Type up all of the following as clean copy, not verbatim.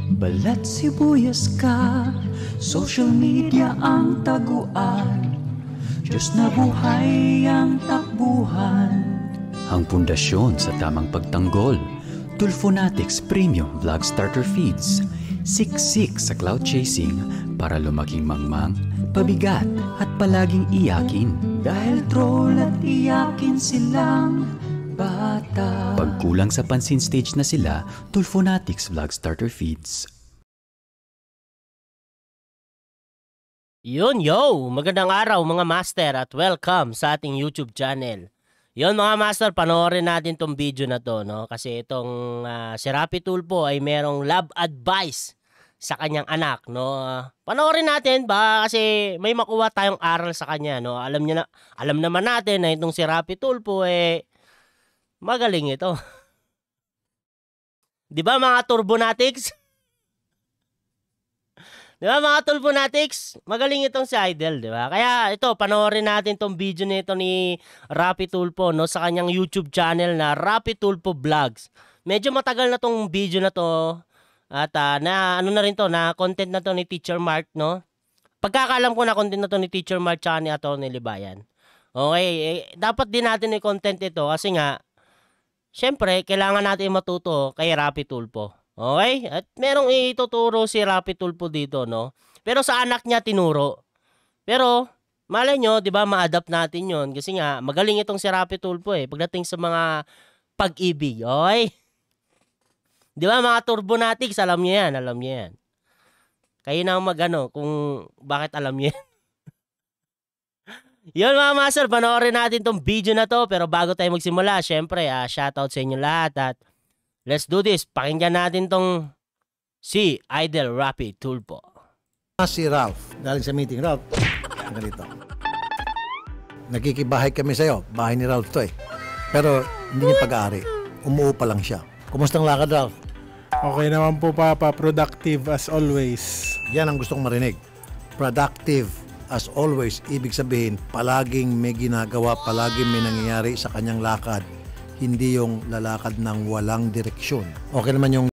Balat sibuyas ka, social media ang taguan, Diyos na buhay ang takbuhan. Ang pundasyon sa tamang pagtanggol, Tulfonatics Premium Vlog Starter Feeds. Siksik sa cloud chasing para lumaking mangmang, pabigat at palaging iyakin. Dahil troll at iyakin silang bata. Pagkulang sa pansin stage na sila, Tulfonatics Vlog Starter Feeds. Yun, yo! Magandang araw mga master at welcome sa ating YouTube channel. Yun mga master, panoorin natin tong video na to, no? Kasi itong si Rapi Tulfo ay merong love advice sa kanyang anak, no? Panoorin natin ba kasi may makuha tayong aral sa kanya, no? Alam naman natin na itong si Rapi Tulfo magaling ito. 'Di ba mga Turbonatics? Di ba mga Tulfonatics? Magaling itong si Idol, di ba? Kaya ito, panoorin natin tong video nito ni Rapi Tulfo, no, sa kanyang YouTube channel na Rapi Tulfo Vlogs. Medyo matagal na tong video na to at na ano na rin to, na content na to ni Teacher Mark, no? Pagkakaalam ko na content na to ni Teacher Mark tsaka ni Atty. Libayan. Okay, dapat din natin i-content ito kasi nga syempre, kailangan natin matuto kay Rapi Tulfo. Okay? At merong ituturo si Rapi Tulfo dito, no? Pero sa anak niya tinuro. Pero, malay nyo, di ba, ma-adapt natin yon kasi nga, magaling itong si Rapi Tulfo pagdating sa mga pag-ibig. Okay? Di ba, mga Turbonatics, alam niyo yan, alam niyo yan. Kayo na mag-ano, kung bakit alam niyo yan. Yun mga master, panoorin natin tong video na to. Pero bago tayo magsimula, syempre, shoutout sa inyo lahat at let's do this. Pakinggan natin tong si Idol Rapi Tulfo. Si Ralph, galing sa meeting. Ralph, ganito. Nakikibahay kami sa'yo. Bahay ni Ralph to Pero hindi niya pag-aari. Umuupa lang siya. Kumusta ang lakad, Ralph? Okay naman po, Papa. Productive as always. Yan ang gusto kong marinig. Productive as always. Ibig sabihin, palaging may ginagawa, palaging may nangyayari sa kanyang lakad. Hindi yung lalakad ng walang direksyon. Okay naman yung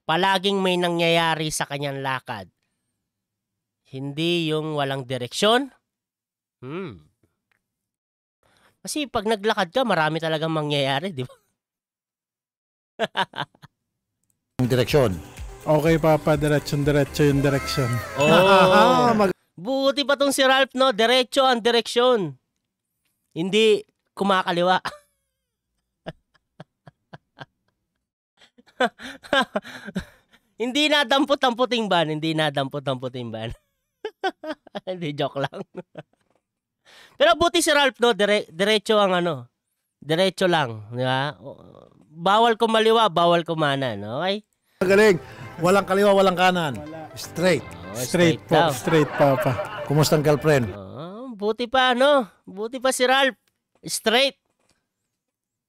palaging may nangyayari sa kanyang lakad. Hindi yung walang direksyon. Kasi pag naglakad ka, marami talagang mangyayari, di ba? direksyon. Okay, Papa. Diretso yung direksyon. Oh, buti pa tong si Ralph, no? Diretso ang direksyon. Hindi kumakaliwa. Hindi nadampot-damputing ban. Hindi nadampot-damputing ban. Hindi, joke lang. Pero buti si Ralph, no? Diretso ang ano. Diretso lang. Di ba? Bawal kumaliwa, bawal kumanan. Okay? Magaling. Walang kaliwa, walang kanan. Straight. Straight po. Daw. Straight, Papa. Kumusta ang girlfriend? Buti pa, no? Buti pa si Ralph. Straight.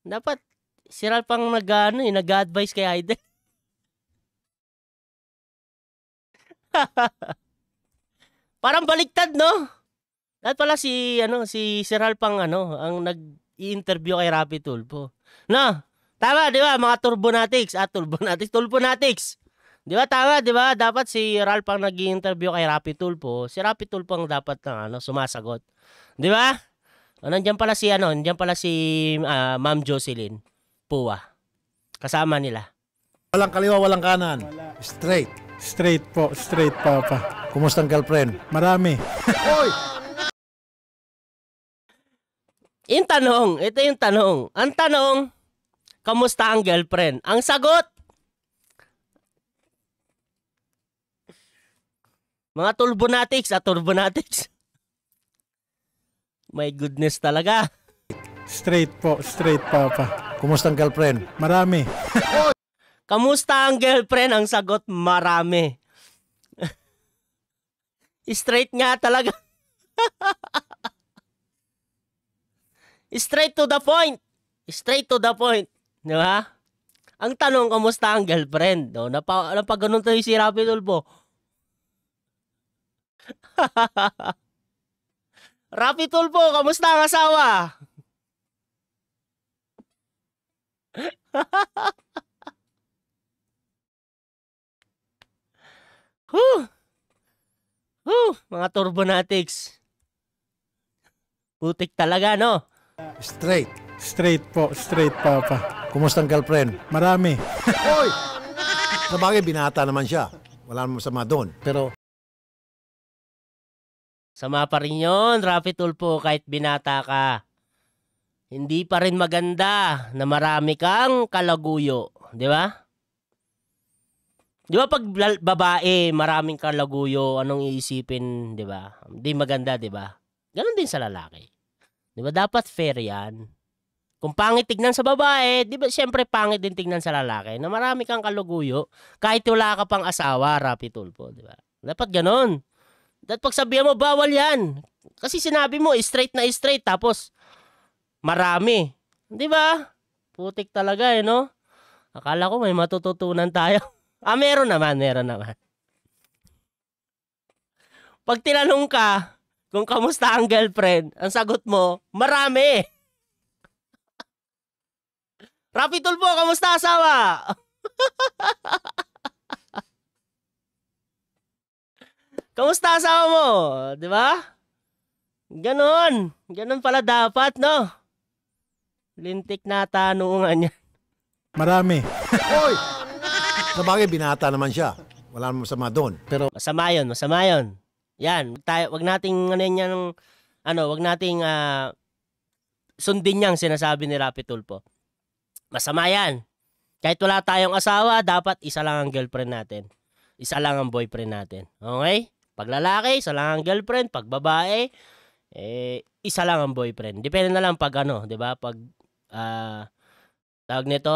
Dapat si Ralph ang nag-advise kay Idol. Parang baliktad, no? At pala si Ralph ang nag-i-interview kay Rapi Tulfo. No? Tama, di ba? Mga Turbonatics. Tulfonatics. Di ba tama, di ba? Dapat si Ralph ang nag-i-interview kay Rapi Tulfo. Si Rapi Tulfo ang dapat sumasagot. Di ba? Nandiyan pala si Ma'am Jocelyn Puwa. Kasama nila. Walang kaliwa, walang kanan. Straight. Straight po. Straight, Papa. Kumusta ang girlfriend? Marami. Oy! Ito yung tanong. Ang tanong, kamusta ang girlfriend? Ang sagot, mga Turbonatics. My goodness talaga. Straight po. Straight, Papa. Kumusta ang girlfriend? Marami. Kamusta ang girlfriend? Ang sagot, marami. Straight nga talaga. Straight to the point. Straight to the point. Di ba? Ang tanong, kamusta ang girlfriend? No? Napaganon tayo si Rapi Tulfo. Rapi Tulfo, kamusta ang asawa? Huh! Mga Turbonatics. Putik talaga, no? Straight. Straight po, straight papa. Kumusta ang girlfriend? Marami. Oy! Sabagay, binata naman siya. Wala namang masama doon. Pero Sama pa rin yun, Rapi Tulfo, kahit binata ka. Hindi pa rin maganda na marami kang kalaguyo. Di ba? Di ba pag babae, maraming kalaguyo, anong iisipin, di ba? Hindi maganda, di ba? Ganon din sa lalaki. Di ba? Dapat fair yan. Kung pangit tignan sa babae, di ba siyempre pangit din tignan sa lalaki na marami kang kalaguyo kahit wala ka pang asawa, Rapi Tulfo, di ba? Dapat ganon. Dapat pag sabihan mo, bawal yan. Kasi sinabi mo, straight na straight, tapos marami. Di ba? Putik talaga eh, no? Akala ko may matututunan tayo. Meron naman. Pag tinanong ka kung kamusta ang girlfriend, ang sagot mo, marami. Rapi Tulfo, kamusta asawa? Kamusta asawa mo? Di ba? Ganon. Ganon pala dapat, no? Lintik na tanungan niya. Marami. Oy! Sabagay, binata naman siya. Wala namang masama doon. Pero Masama yun. Yan, wag nating wag nating sundin yang sinasabi ni Rapi Tulfo. Masama yan. Kahit wala tayong asawa, dapat isa lang ang girlfriend natin. Isa lang ang boyfriend natin. Okay? Pag lalaki, isa lang ang girlfriend. Pag babae, isa lang ang boyfriend. Depende na lang pag di ba? Pag tawag nito,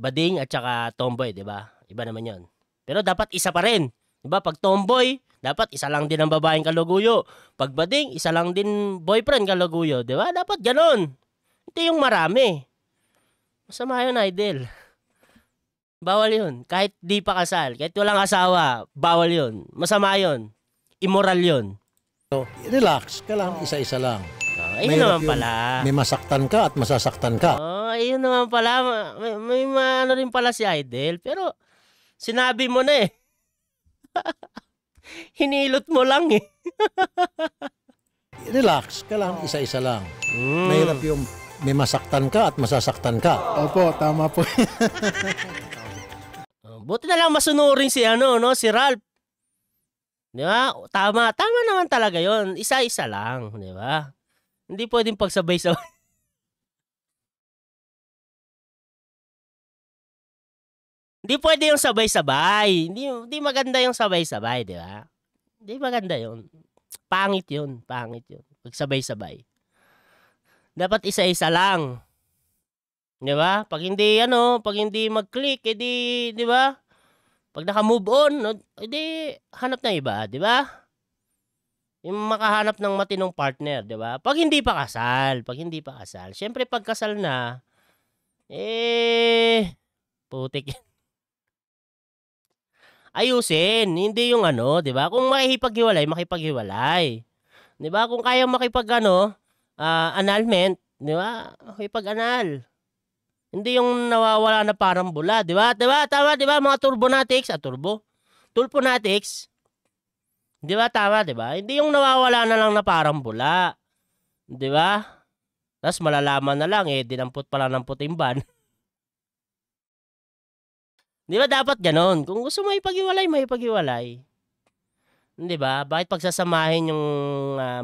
bading at saka tomboy, di ba? Iba naman 'yon. Pero dapat isa pa rin. Di ba? Pag tomboy, dapat isa lang din ang babaeng kalaguyo. Pag bading, isa lang din boyfriend kalaguyo, di ba? Dapat ganon. Hindi yung marami. Masama yun, idol. Bawal yun. Kahit di pa kasal, kahit walang asawa, bawal yun. Masama yun. Immoral yun. relax ka lang, isa-isa lang. Ayun naman pala. May masaktan ka at masasaktan ka. Ayun naman pala. May ano rin pala si Idol. Pero sinabi mo na eh. Hinilot mo lang eh. Relax ka lang, isa-isa lang. Mahirap yung may masaktan ka at masasaktan ka. Opo, tama po. Buti na lang masunurin si si Ralph. Di ba? Tama naman talaga yon. Isa-isa lang, di ba? Hindi pwedeng pagsabay-sabay. Hindi pwede yung sabay-sabay. Hindi maganda yung sabay-sabay, di ba? Hindi maganda yun. Pangit yun. Pagsabay-sabay. Dapat isa-isa lang. Di ba? Pag hindi mag-click, edi, di ba? Pag naka-move on, edi hanap na iba, di ba? Yung makahanap ng matinong partner, di ba? Pag hindi pa kasal. Siyempre, pag kasal na, putik. Ayusin. Hindi yung di ba? Kung makipaghiwalay. Di ba? Kung kaya annulment, di ba? Makipag-anal. Hindi yung nawawala na parang bula, di ba? Tama, di ba? Mga Turbonatics, Tulfonatics. Di ba? Tama, di ba? Hindi yung nawawala na lang na parang bula. Di ba? Tapos malalaman na lang, dinampot pala ng puting ban. Di ba dapat ganon? Kung gusto mo ipaghiwalay. Di ba? Bakit pagsasamahin yung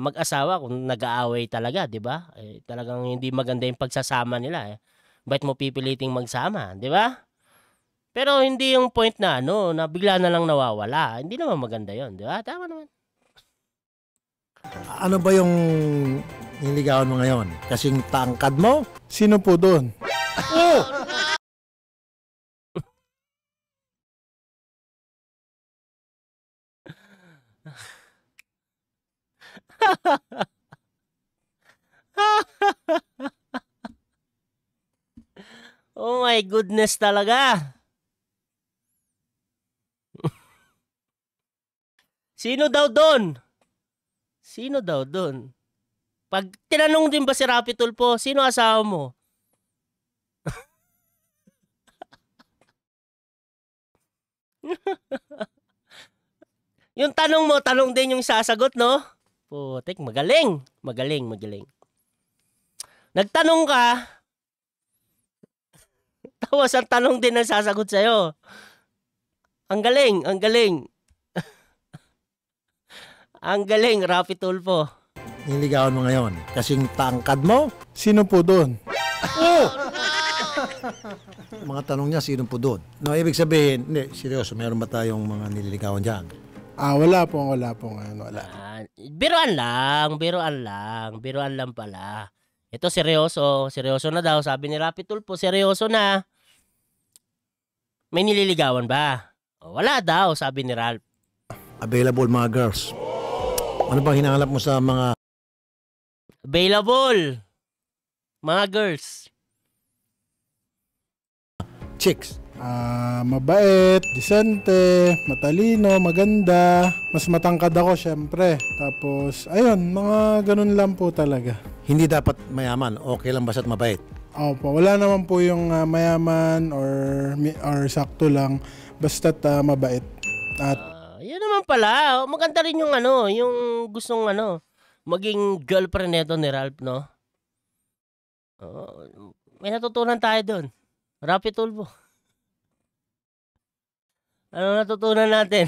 mag-asawa kung nag-aaway talaga, di ba? Talagang hindi maganda yung pagsasama nila. Bakit mo pipiliting magsama, di ba? Pero hindi yung point na na bigla na lang nawawala. Hindi naman maganda yon, di ba? Tama naman. Ano ba yung niligawan mo ngayon? Kasing tangkad mo? Sino po doon? Oh! Oh my goodness talaga. Sino daw doon? Pag tinanong din ba si Rapi Tulfo, sino asawa mo? Yung tanong mo, tanong din yung sasagot, no? Putik, magaling. Magaling. Nagtanong ka, tapos ang tanong din ang sasagot sa'yo. Ang galing. Ang galing, Rapi Tulfo. Niligawan mo ngayon. Kasing tangkad mo. Sino po doon? Mga tanong niya, sino po doon? No, ibig sabihin, hindi, seryoso, meron ba tayong mga nililigawan dyan? Wala po ngayon, wala. Biruan lang pala. Ito seryoso na daw, sabi ni Rapi Tulfo, seryoso na. May nililigawan ba? Wala daw, sabi ni Ralph. Available mga girls. Ano bang hinahanap mo sa mga Available, mga girls. chicks? Mabait, disente, matalino, maganda. Mas matangkad ako syempre. Tapos, ayun, mga ganun lang po talaga. Hindi dapat mayaman. Okay lang basta't mabait. Opo, wala naman po yung mayaman or sakto lang. Basta't mabait. At Yan naman pala. Maganda rin yung yung gustong maging girlfriend nito ni Ralph, no? May natutunan tayo doon. Rapi Tulfo. Ano natutunan natin?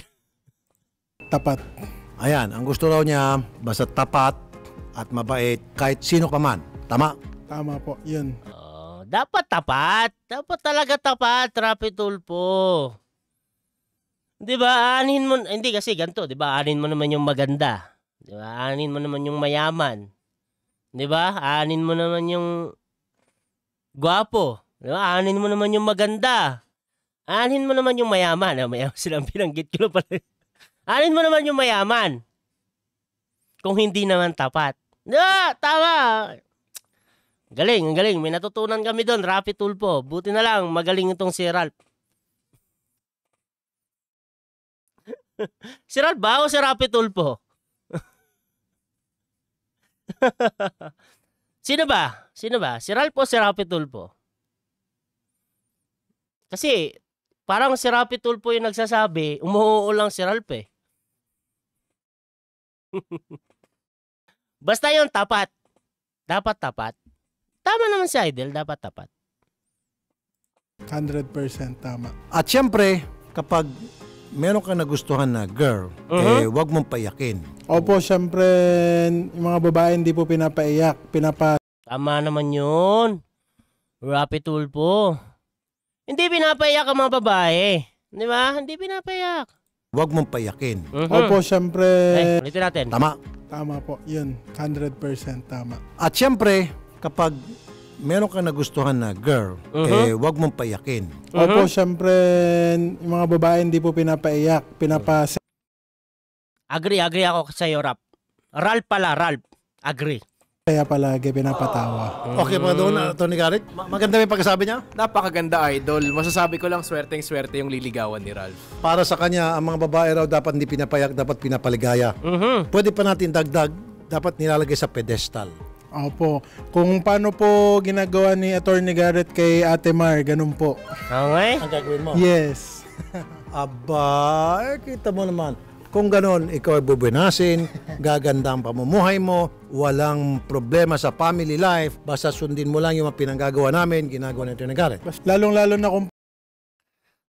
tapat. Ayan, ang gusto raw niya, basta tapat at mabait kahit sino pa man. Tama? Tama po, yun. Dapat tapat. Dapat talaga tapat, Rapi Tulfo. 'Di ba? Anin mo, hindi kasi ganito, 'di ba? Anin mo naman yung maganda. 'Di ba? Anin mo naman yung mayaman. 'Di ba? Anin mo naman yung gwapo. 'Di ba? Anin mo naman yung maganda. Anin mo naman yung mayaman. Mayaman silang binanggit ko na pala. Anin mo naman yung mayaman. Kung hindi naman tapat. Tama. Galing. May natutunan kami doon, Rapi Tulfo. Buti na lang, magaling itong si Ralph. Si Ralph ba o si Rapi Tulfo? Sino ba? Si Ralph o si Rapi Tulfo? Kasi, parang si Rapi Tulfo yung nagsasabi, umuoo lang si Ralph eh. Basta yung tapat. Dapat tapat. Tama naman si Idol, dapat tapat. 100% tama. At syempre, kapag meron kang nagustuhan na girl, wag mong payakin. Opo, syempre, yung mga babae hindi po pinapaiyak. Tama naman yun. Rapi Tulfo. Hindi pinapaiyak ang mga babae. Di ba? Hindi pinapaiyak. Wag mong payakin. Opo, syempre, Ulitin natin. Tama. tama po, yun. 100% tama. At syempre, kapag meron kang nagustuhan na girl, wag mong payakin. Opo, syempre, yung mga babae hindi po pinapaiyak. Agree ako sa iyo, Rap. Ralph pala. Agree. Kaya palagi pinapatawa. Okay mga doon, Tony Garrett. Maganda may pagkasabi niya. Napakaganda, Idol. Masasabi ko lang swerte yung liligawan ni Ralph. Para sa kanya, ang mga babae raw dapat hindi pinapayak, dapat pinapaligaya. Pwede pa natin dagdag, dapat nilalagay sa pedestal. Opo. Kung paano po ginagawa ni Attorney Garrett kay Ate Mar, ganun po. Okay? Ang gagawin mo? Yes. Aba, kita mo naman. Kung ganon, ikaw ay bubunasin, gaganda ang pamumuhay mo, walang problema sa family life, basta sundin mo lang yung mga pinanggagawa namin, ginagawa ni Atty. Garrett. Lalong-lalo na kung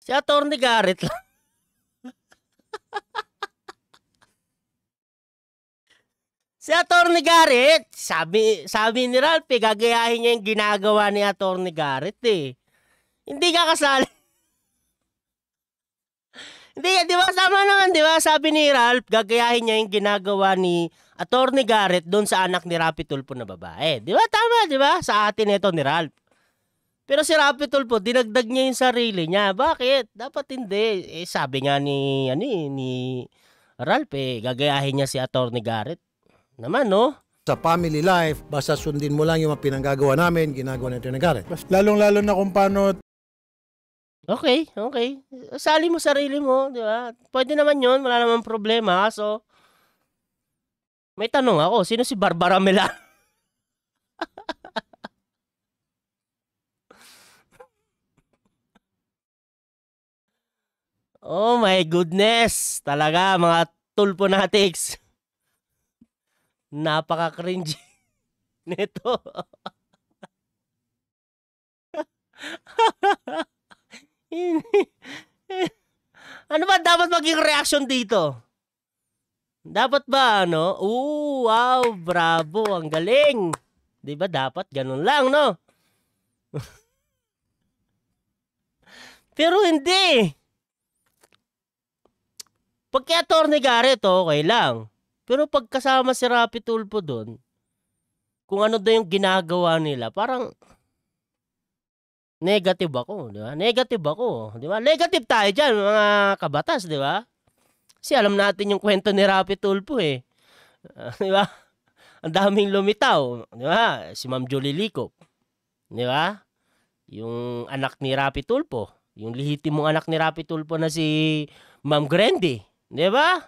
Si Atty. Garrett lang. Si Atty. Garrett, sabi ni Ralph, gagayahin niya yung ginagawa ni Atty. Garrett eh. Hindi ka kasali. Hindi, di ba? Sama naman, di ba? Sabi ni Ralph, gagayahin niya yung ginagawa ni Atty. Garrett doon sa anak ni Rapi Tulfo na babae. Di ba? Tama, di ba? Sa atin ito ni Ralph. Pero si Rapi Tulfo, dinagdag niya yung sarili niya. Bakit? Dapat hindi. Sabi nga ni Ralph, gagayahin niya si Atty. Garrett. Naman, no? Sa family life, basta sundin mo lang yung mga pinanggagawa namin, ginagawa ni Atty. Garrett. lalong-lalo na kung paano Okay. Sali mo sarili mo, di ba? Pwede naman yun, wala naman problema. So, may tanong ako, sino si Barbara Mela? Oh my goodness! Talaga, mga Tulponatics. Napaka-cringy nito. Ano ba dapat maging reaction dito? Dapat ba ano? Wow, bravo, ang galing. 'Di ba dapat ganun lang, no? Pero hindi. Pag kay Atty. Garrett, okay lang. Pero pag kasama si Rapi Tulfo doon, kung ano daw yung ginagawa nila, parang negative ako, di ba? Negative ako, di ba? Negative tayo dyan, mga kabatas, di ba? Kasi alam natin yung kwento ni Rapi Tulfo eh. Di ba? Ang daming lumitaw, di ba? Si Ma'am Jolie Licop, di ba? Yung anak ni Rapi Tulfo, yung lihitimong anak ni Rapi Tulfo na si Ma'am Grandy, di ba?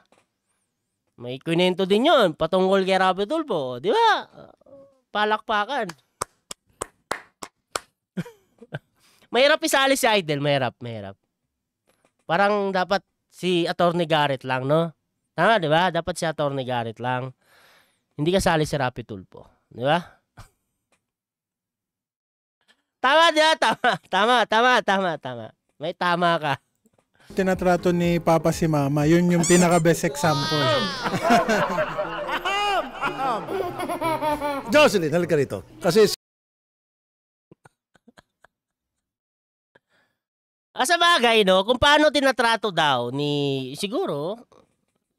May kwento din yun, patungkol kay Rapi Tulfo, di ba? Palakpakan. Mahirap isali si Idol, mahirap. Parang dapat si Atty. Garrett lang, no? Tama, di ba? Dapat si Atty. Garrett lang. Hindi kasali si Rapi Tulfo, di ba? Tama, di ba? Tama. May tama ka. Tinatrato ni Papa si Mama, yun yung pinaka-best example. Jocelyn, halika rito. Kasi Sa bagay, no, kung paano tinatrato daw ni, siguro,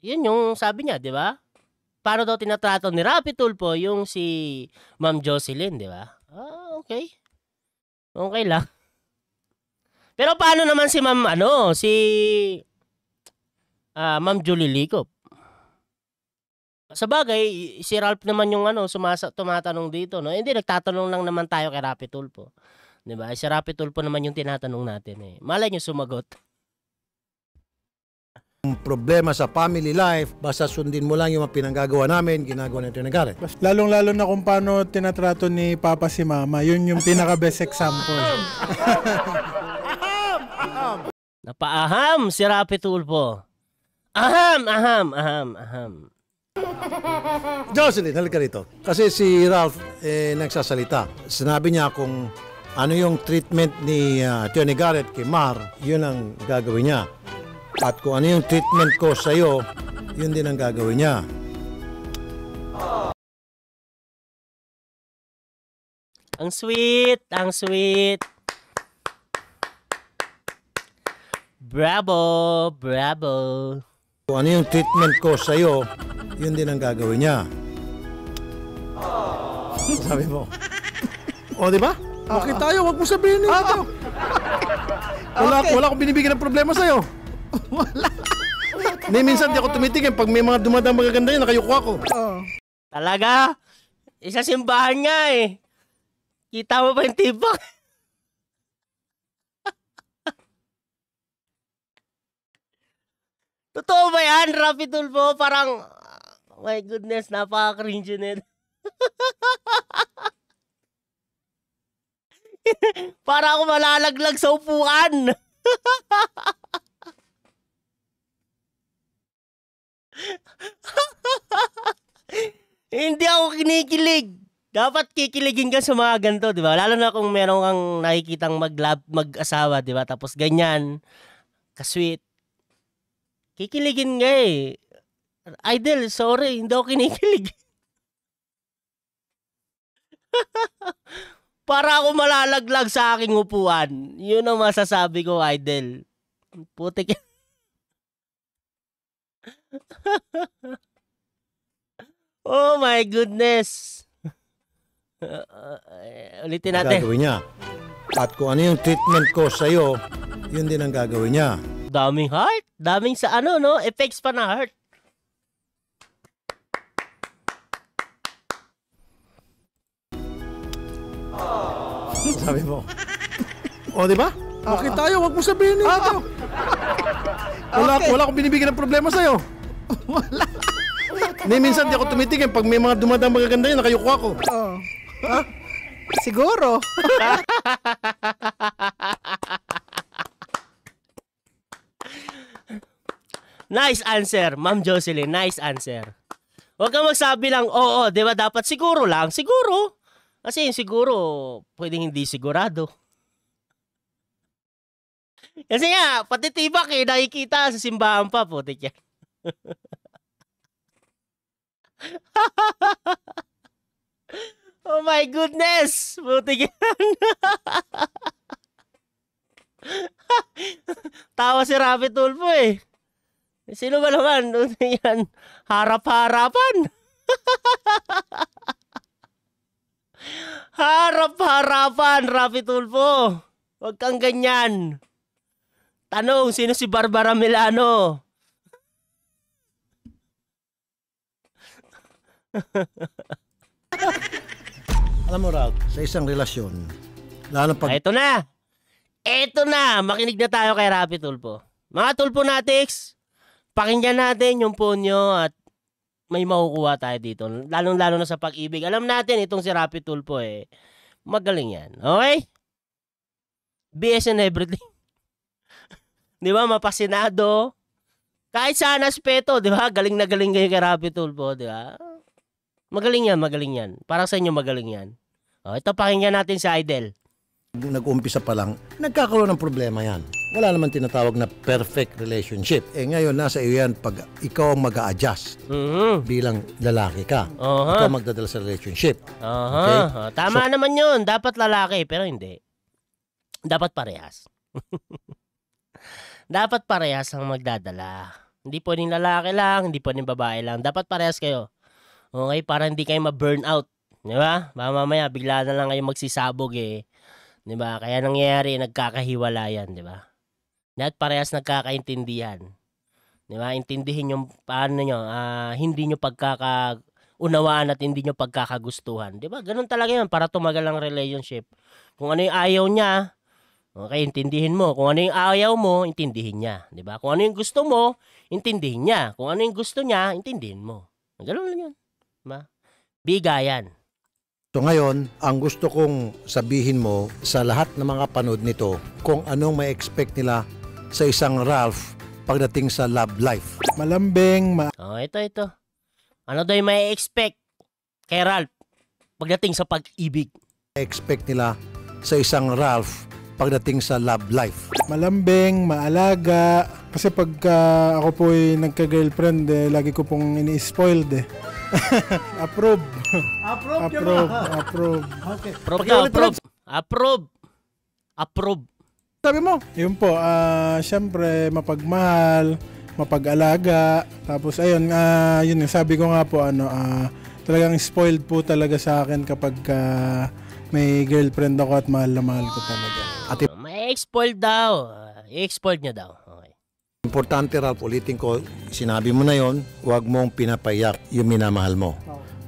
yun yung sabi niya, di ba? Paano daw tinatrato ni Rapi Tulfo yung si Ma'am Jocelyn, di ba? Okay. Okay lang. Pero paano naman si Ma'am, Ma'am Jolie Licop? Sa bagay, si Ralph naman yung tumatanong dito, no? Hindi, nagtatanong lang naman tayo kay Rapi Tulfo. Diba? Si Rapi Tulfo naman yung tinatanong natin eh. Malay nyo sumagot. ang problema sa family life, basta sundin mo lang yung mga pinanggagawa namin, ginagawa natin na Garrett. Lalong-lalo na kung paano tinatrato ni Papa si Mama, yun yung pinaka-best example. Napaaham si Rapi Tulfo. Aham. Jocelyn, halika rito. Kasi si Ralph nagsasalita. Sinabi niya kung ano yung treatment ni Atty. Garrett kay Mar, yun ang gagawin niya. At kung ano yung treatment ko sa iyo, yun din ang gagawin niya. Ang sweet. Bravo. Kung ano yung treatment ko sa iyo, yun din ang gagawin niya. Sabi mo. O, di ba? Okay tayo, wag mo sabihin ito. Wala akong binibigyan ng problema sa'yo. Wala. Minsan di ako tumitingin. Pag may mga dumadang magaganda yun, nakayuko ako. Talaga? Isa simbahan nga eh. Kita mo ba yung tibak? Totoo ba yan, Rapi Tulfo? Parang, oh my goodness, napaka-cringe nito. Para ako malalaglag sa upuan. Hindi ako kinikilig. Dapat kikiligin ka sa mga ganito, di ba? Lalo na kung meron kang nakikitang mag-asawa, di ba? Tapos ganyan, ka-sweet. Kikiligin nga eh. Idol, sorry, hindi ako kinikilig. Para ako malalaglag sa aking upuan. Yun ang masasabi ko, Idol. Putik. Oh my goodness. Ulitin natin. Gagawin niya. At kung ano yung treatment ko sa iyo, yun din ang gagawin niya. Daming heart. Daming sa no? Effects pa na heart. Sabi mo. O, di ba? Okay tayo, wag mo sabihin ito. Wala akong binibigyan ng problema sa'yo. Wala. Minsan di ako tumitingin. Pag may mga dumadang magaganda yun, nakayuko ako. Siguro. Nice answer, Ma'am Jocelyn. Nice answer. Huwag kang magsabi lang, oo, di ba? Dapat siguro lang. Siguro. Kasi yung siguro, pwedeng hindi sigurado. Kasi nga, pati tibak eh, nakikita sa simbahan pa, putik yan. Oh my goodness! Putik yan. Tawa si Rapi Tulfo eh. Sino ba naman? Yan, harap-harapan. Harap-harapan, Rapi Tulfo. Huwag kang ganyan. Tanong, sino si Barbara Milano? Alam mo, Ralph, sa isang relasyon, lalo pag Ito na. Ito na. Makinig na tayo kay Rapi Tulfo. Mga Tulfonatics, pakinggan natin yung punyo at may makukuha tayo dito. Lalong-lalo na sa pag-ibig. Alam natin, itong si Rapi Tulfo eh. Magaling yan. Okay? BS and everything. Di ba? Mapasinado. Kahit saan aspeto, di ba? Galing na galing kayo kay Rapi Tulfo, di ba? Magaling yan, magaling yan. Para sa inyo, magaling yan. O, ito pakinggan natin si Idol. nag-umpisa pa lang, nagkakaroon ng problema yan. Wala naman tinatawag na perfect relationship. Eh ngayon, nasa iyo yan pag ikaw ang mag-a-adjust bilang lalaki ka. Ikaw magdadala sa relationship. Okay? Tama naman yun. Dapat lalaki, pero hindi. Dapat parehas. Dapat parehas ang magdadala. Hindi pwedeng lalaki lang, hindi pwedeng babae lang. Dapat parehas kayo. Okay? Para hindi kayo ma-burn out. Di ba? Mamaya, bigla na lang kayo magsisabog eh. Di ba? Kaya nangyayari, nagkakahiwalayan. Di ba? At parehas nagkakaintindihan. Di ba? Intindihin yung paano nyo, hindi nyo pagkakaunawaan at hindi nyo pagkakagustuhan. Di ba? Ganun talaga yun para tumagal ang relationship. Kung ano yung ayaw niya, okay, intindihin mo. Kung ano yung ayaw mo, intindihin niya. Di ba? Kung ano yung gusto mo, intindihin niya. Kung ano yung gusto niya, intindihin mo. Ganun lang yun. Di ba? Bigayan. So ngayon, ang gusto kong sabihin mo sa lahat ng mga panood nito, kung anong may expect nila sa isang Ralph pagdating sa love life. Malambing, Ito. Ano daw yung may expect kay Ralph pagdating sa pag-ibig? Expect nila sa isang Ralph pagdating sa love life. malambing, maalaga. Kasi pagka ako po ay nagka-girlfriend, lagi ko pong ini-spoiled eh. Approve. Approve. Okay. Approve. Sabi mo? Yun po, syempre mapagmahal, mapag-alaga. Tapos ayun, yun yung sabi ko nga po, talagang spoiled po talaga sa akin kapag may girlfriend ako at mahal na mahal ko talaga. May spoiled daw. I-spoiled niya daw. Okay. Importante, Ralph, ulitin ko, sinabi mo na yon, huwag mong pinapayak yung minamahal mo.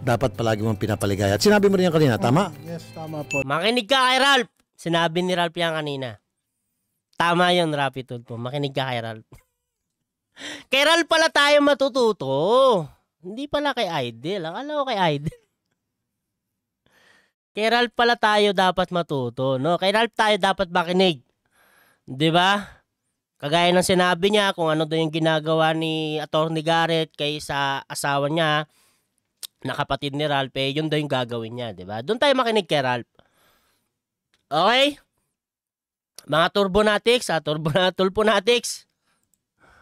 Dapat palagi mong pinapaligaya. At sinabi mo rin yan kanina, tama? Yes, tama po. Makinig ka kay Ralph. Sinabi ni Ralph yan kanina. Tama yun, Rapi Tulfo. Makinig ka kay Ralph. Kay Ralph pala tayo matututo. Hindi pala kay Idol. Akala ko kay Idol. Kay Ralph pala tayo dapat matuto. No? Kay Ralph tayo dapat makinig. Diba? Kagaya ng sinabi niya kung ano daw yung ginagawa ni Atty. Garrett kay sa asawa niya na kapatid ni Ralph, yun daw yung gagawin niya. Diba? Doon tayo makinig kay Ralph. Okay? Mga Tulfonatics.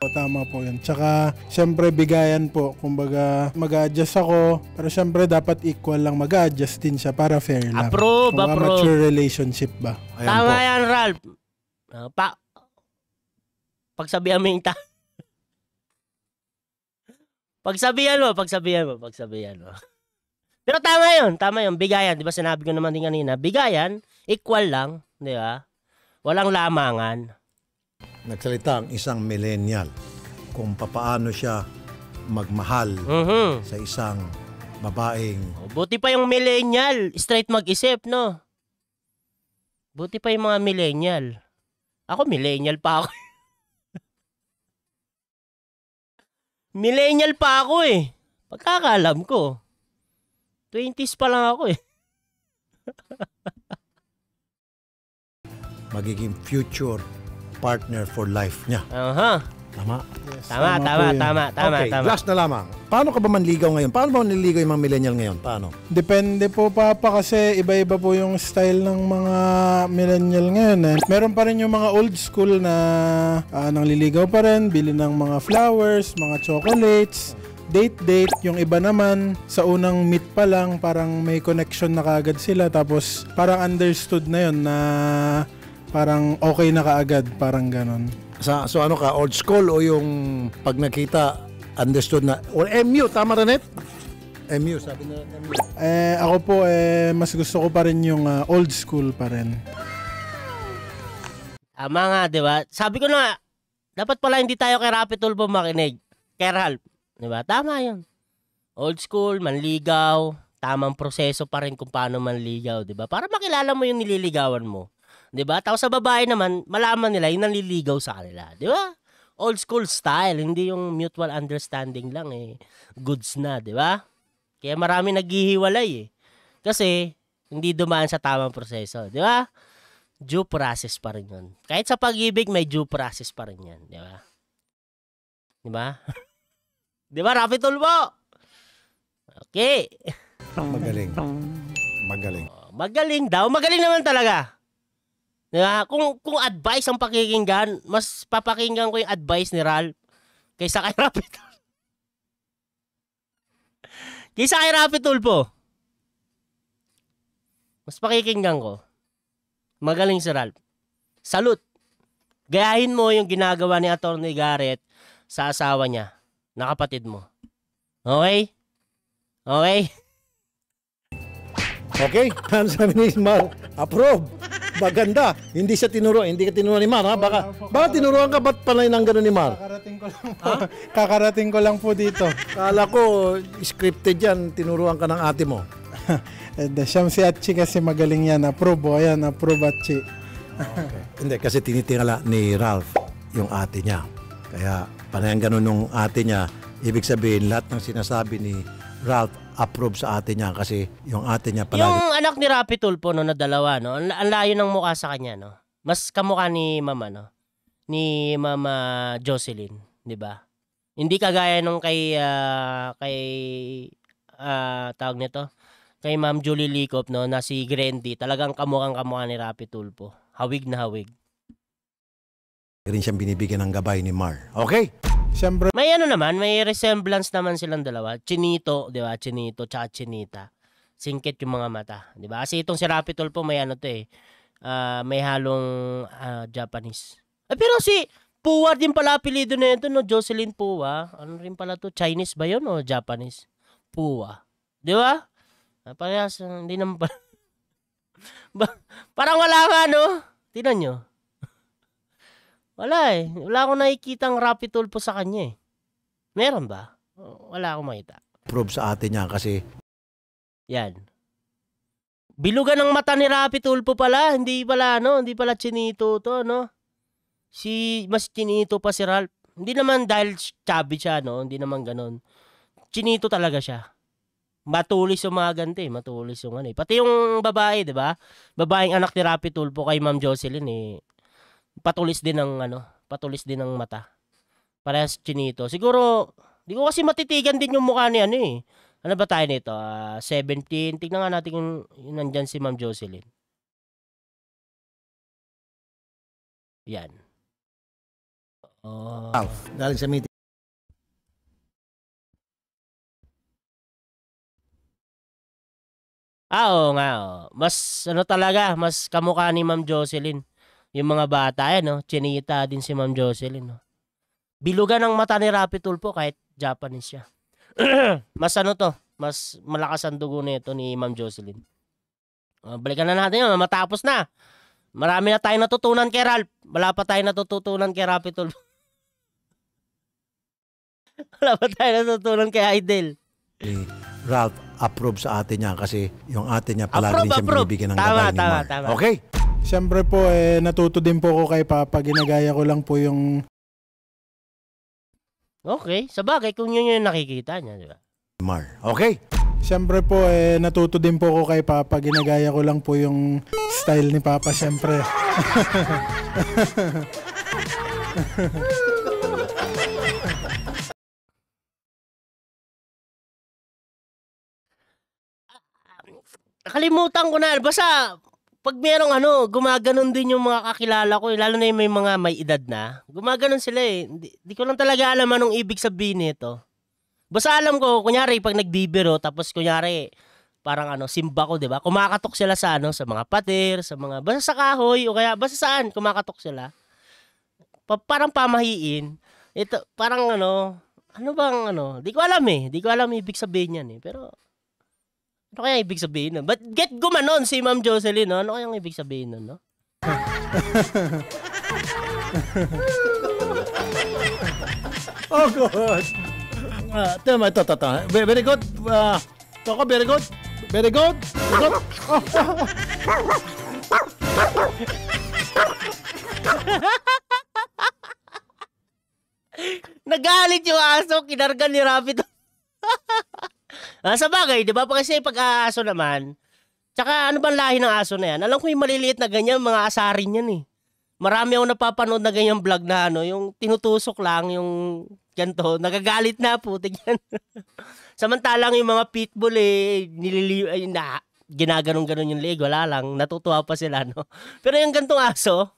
Tama po yun. Tsaka, syempre, bigayan po. Kumbaga, mag-a-adjust ako. Pero syempre, dapat equal lang mag-a-adjust din siya para fair lang. Approve. Mature relationship ba? Ayan Tama po. yan, Ralph. Pagsabihan mo yung Pagsabihan mo. Pero tama yun. Bigayan, di ba sinabi ko naman din kanina, bigayan, equal lang, di ba? Walang lamangan. Nagsalita ang isang millennial kung papaano siya magmahal sa isang babaeng Buti pa yung millennial, straight mag-isip, no? Buti pa yung mga millennial. Ako, millennial pa ako. Millennial pa ako eh. Pagkakalam ko. 20s pa lang ako eh. magiging future partner for life niya. Tama? Yes, Tama. Okay, last na lamang. Paano ka ba manligaw ngayon? Paano ba manliligaw yung mga millennial ngayon? Paano? Depende po, Papa, kasi iba-iba po yung style ng mga millennial ngayon. Meron pa rin yung mga old school na nangliligaw pa rin, bili ng mga flowers, mga chocolates, date. Yung iba naman, sa unang meet pa lang, parang may connection na kaagad sila. Tapos parang understood na yun na parang okay na kaagad, parang ganon. So ano ka, old school o yung pag nakita, understood na, or MU, tama rin MU, sabi na MU. Ako po, mas gusto ko pa rin yung old school pa rin. Tama nga, di ba? Sabi ko na, dapat pala hindi tayo kay Rapi Tulfo makinig. Kay Ralph. Di ba? Tama yun. Old school, manligaw, tamang proseso pa rin kung paano manligaw, di ba? Para makilala mo yung nililigawan mo. Di ba? Tapos sa babae naman, malaman nila yung nanliligaw sa kanila. Di ba? Old school style, hindi yung mutual understanding lang goods na, di ba? Kaya marami naghihiwalay Kasi hindi dumaan sa tamang proseso, di ba? Due process pa rin yun. Kahit sa pag-ibig, may due process pa rin yan, di ba? Di ba? Di ba, Rapi Tulfo? Okay. Magaling. Magaling daw. Magaling naman talaga. Diba? Kung advice ang pakikinggan, mas papakinggan ko yung advice ni Ralph kaysa kay Rapi Tulfo. Kaysa kay Rapi Tulfo. Mas pakikinggan ko. Magaling si Ralph. Salute. Gayahin mo yung ginagawa ni Atty. Garrett sa asawa niya, na kapatid mo. Okay? Okay? Okay? Ano sabi ni Mar? Approve. Maganda. Hindi siya tinuro. Hindi ka tinuro ni Mar, ha? Baka tinuruan ka, ba't panay ng gano'n ni Mar? Kakarating ko lang po dito. Kala ko, scripted yan. Tinuruan ka ng ate mo. Siyam si Atchi kasi magaling yan. Approve. Ayan, approve Atchi. Okay. Hindi, kasi tinitingala ni Ralph yung ate niya. Kaya panay ang gano'n nung ate niya. Ibig sabihin, lahat ng sinasabi ni Ralph approve sa ate niya kasi yung ate niya palagi. Yung anak ni Rapi Tulfo na dalawa, no? Ang layo ng mukha sa kanya, no? Mas kamukha ni Mama, no? Ni Mama Jocelyn, di ba? Hindi kagaya nung kay tawag nito, kay Ma'am Julie Licop, no? Na si Grandy, talagang kamukhang-kamukha ni Rapi Tulfo. Hawig na hawig. Rin siyang binibigyan ng gabay ni Mar. Okay? Siyempre, May ano naman, may resemblance naman silang dalawa. Chinito, di ba? Chinito tsaka Chinita. Singkit yung mga mata, di ba? Kasi itong si Rapi Tulfo may ano to may halong Japanese. Pero si Puwa din pala apelido na ito, no? Jocelyn Puwa. Ano rin pala to? Chinese ba yun o Japanese? Puwa. Di ba? Parehas, hindi naman pa. Parang wala nga, no? Tingnan nyo. Wala Wala akong nakikitang Rapi Tulfo sa kanya Meron ba? Wala akong makita. Approve sa ate niya kasi Yan. Bilugan ng mata ni Rapi Tulfo pala. Hindi pala, Hindi pala chinito to, no? Mas chinito pa si Ralph. Hindi naman dahil chubby siya, no? Hindi naman ganon. Chinito talaga siya. Matulis yung mga ganti. Matulis yung Pati yung babae, di ba? Babaeng anak ni Rapi Tulfo kay Ma'am Jocelyn, patulis din ng mata. Parehas chinito. Siguro, di ko kasi matitigan din yung mukha ni Ano ba tayo nito? 17. Tignan nga natin yung nandyan si Ma'am Jocelyn. Yan. Ralph, galing sa meeting. Oo nga. Mas talaga, mas kamukha ni Ma'am Jocelyn. Yung mga bata, Chinita din si Ma'am Jocelyn, no? Bilugan ng mata ni Rapi Tulfo kahit Japanese siya. Mas mas malakas ang dugo nito ni Ma'am Jocelyn. Balikan na natin yun, matapos na. Marami na tayong natutunan kay Ralph. Wala pa tayong natutunan kay Rapi Tulfo. Wala pa tayong natutunan kay Idel. Ralph approve sa ate niya kasi yung ate niya palagi rin siyang binibigyan ng gabay ni Mar. Tama. Okay? siyempre po, natuto din po ako kay Papa. Ginagaya ko lang po yung... Okay, sabagay kung yun yung nakikita niya, di ba? Mar. Okay? Siyempre po, natuto din po ako kay Papa. Ginagaya ko lang po yung style ni Papa, siyempre. Nakalimutan ko na. Basta, pag merong gumaganon din yung mga kakilala ko, lalo na yung may mga may edad na, gumaganon sila eh. Di ko lang talaga alam anong ibig sabihin nito. Basta alam ko, kunyari, pag nagbibiro, tapos kunyari, parang simba ko, di ba? Kumakatok sila sa sa mga pader, sa mga, basta sa kahoy, o kaya, basta saan, kumakatok sila. Parang pamahiin. Ito, parang di ko alam eh. Di ko alam ibig sabihin yan eh. Pero, ano kaya ibig sabihin nun? But get gumanon si Ma'am Jocelyn, no? Ano kaya ibig sabihin nun, no? Oh, good. Tama, ito. Very good. Toko, very good. Very good. Very good. Oh. Nagalit yung aso, kinarga ni Rapi. Sa bagay, di ba? Kasi pag-aaso naman, tsaka ano bang lahi ng aso na yan? Alam ko yung maliliit na ganyan, mga asarin yan eh. Marami akong napapanood na ganyan vlog na yung tinutusok lang, yung ganito, nagagalit na putik yan. Samantalang yung mga pitbull ginaganon-ganon yung leg, wala lang, natutuwa pa sila, no? Pero yung gantong aso,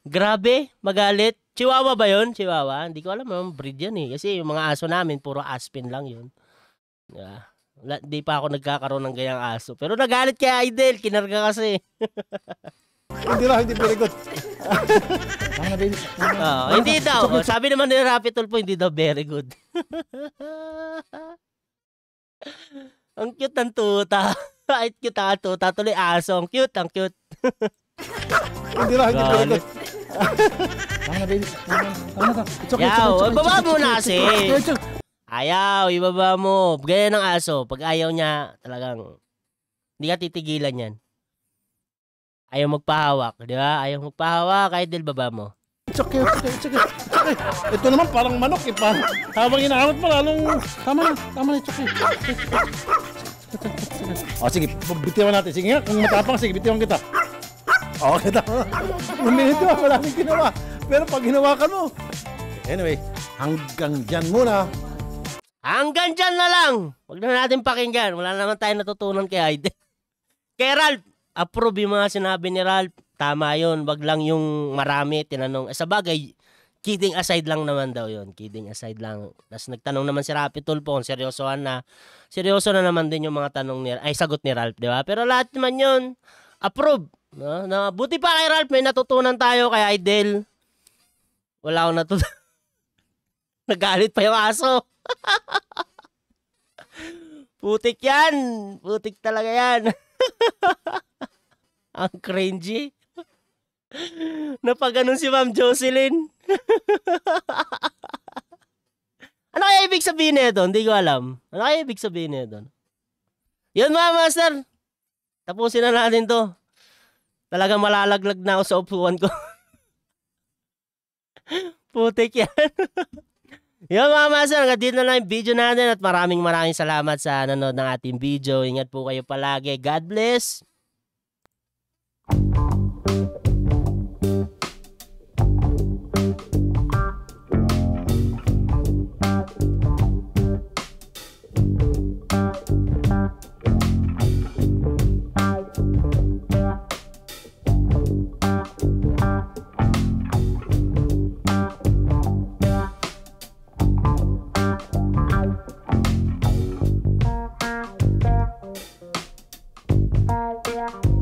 grabe, magalit. Chihuahua ba yun? Chihuahua? Hindi ko alam, breed yan eh. Kasi yung mga aso namin, puro Aspen lang yun. Yeah. Di pa ako nagkakaroon ng ganyang aso. Pero nagalit kay Idol, kinarga kasi. Hindi very good. Hindi daw. Sabi naman ni Rapi Tulfo, hindi daw very good. Ang cute ng tuta. Ay, cute ang tuta. Tuloy aso. Ang cute. Hindi very good. Yaw, ibaba mo na kasi. Ayaw, ibaba mo. Ganyan ng aso. Pag ayaw niya, talagang hindi ka titigilan yan. Ayaw magpahawak, di ba? Ayaw magpahawak, kahit baba mo. It's okay. Ito naman parang manok eh. Habang inaangat mo, lalong... Tama na, it's okay. O sige, bitiwan natin. Sige nga, kung matapang, sige, bitiwan kita. Okay, tama. Uminit mo, wala nang ginawa. Pero pag hinawakan mo... Anyway, hanggang dyan muna. Hanggang dyan na lang. Huwag na natin pakinggan. Wala naman tayo natutunan kay Aiden. Kay Ralph, approve yung mga sinabi ni Ralph. Tama yun. Wag lang yung marami tinanong. Sa bagay, kidding aside lang naman daw yun. Kidding aside lang. Tapos nagtanong naman si Rapi Tulfo kung seryoso na naman din yung mga tanong sagot ni Ralph, di ba? Pero lahat naman yun, approve. No? Buti pa kay Ralph, may natutunan tayo kay Idol. Wala akong natutunan. Nagalit pa yung aso. Putik yan. Putik talaga yan. Ang cringy. Napaganon si Ma'am Jocelyn. Ano kaya ibig sabihin nito? Hindi ko alam. Ano kaya ibig sabihin nito? Yun mga master. Tapusin na natin to. Talagang malalaglag na ako sa upuan ko. Putik yan. Yung mga master, hanggang dito na lang yung video natin at maraming salamat sa nanonood ng ating video. Ingat po kayo palagi. God bless. Yeah.